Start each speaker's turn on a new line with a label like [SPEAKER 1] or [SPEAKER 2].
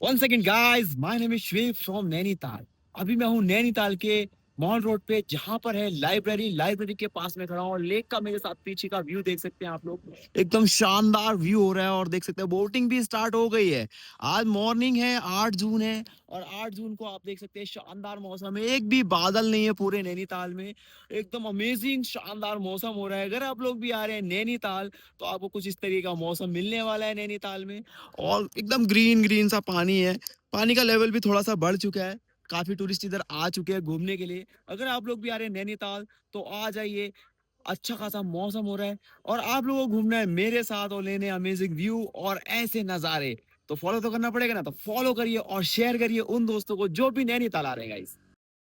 [SPEAKER 1] One second guys, my name is Shwev from Nainital. अभी मैं हूँ नैनीताल के मॉल रोड पे, जहाँ पर है लाइब्रेरी के पास में खड़ा हूँ। और लेक का मेरे साथ पीछे का व्यू देख सकते हैं आप लोग। एकदम शानदार व्यू हो रहा है। और देख सकते हैं बोटिंग भी स्टार्ट हो गई है। आज मॉर्निंग है, 8 जून है। और 8 जून को आप देख सकते हैं शानदार मौसम है, एक भी बादल नहीं है पूरे नैनीताल में। एकदम अमेजिंग शानदार मौसम हो रहा है। अगर आप लोग भी आ रहे हैं नैनीताल, तो आपको कुछ इस तरीके का मौसम मिलने वाला है नैनीताल में। और एकदम ग्रीन ग्रीन सा पानी है। पानी का लेवल भी थोड़ा सा बढ़ चुका है। काफी टूरिस्ट इधर आ चुके हैं घूमने के लिए। अगर आप लोग भी आ रहे हैं नैनीताल, तो आ जाइए। अच्छा खासा मौसम हो रहा है। और आप लोगों को घूमना है मेरे साथ और लेने अमेजिंग व्यू और ऐसे नजारे। तो फॉलो तो करना पड़ेगा ना, तो फॉलो करिए और शेयर करिए उन दोस्तों को जो भी नैनीताल आ रहे हैं गाइस।